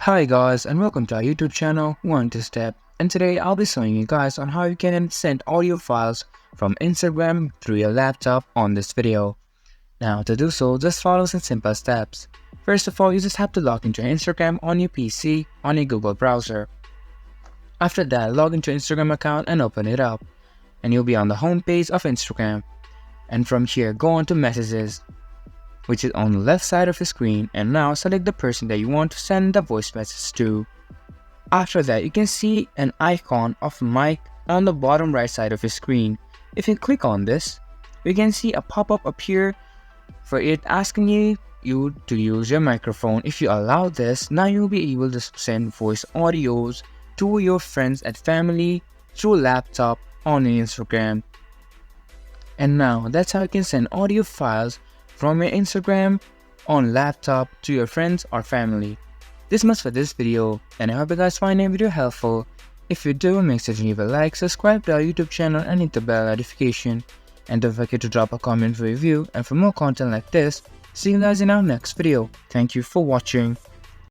Hi guys, and welcome to our YouTube channel One to Step, and today I'll be showing you guys on how you can send audio files from Instagram through your laptop on this video. Now to do so, just follow some simple steps. First of all, you just have to log into Instagram on your PC on your Google browser. After that, log into your Instagram account and open it up, and you'll be on the home page of Instagram. And from here, go on to messages, which is on the left side of the screen, and now select the person that you want to send the voice message to. After that, you can see an icon of mic on the bottom right side of your screen. If you click on this, you can see a pop-up appear for it asking you to use your microphone. If you allow this, now you'll be able to send voice audios to your friends and family through laptop on Instagram. And now that's how you can send audio files from your Instagram on laptop to your friends or family. This much for this video, and I hope you guys find the video helpful. If you do, make sure to leave a like, subscribe to our YouTube channel and hit the bell notification. And don't forget to drop a comment for review, and for more content like this, see you guys in our next video. Thank you for watching.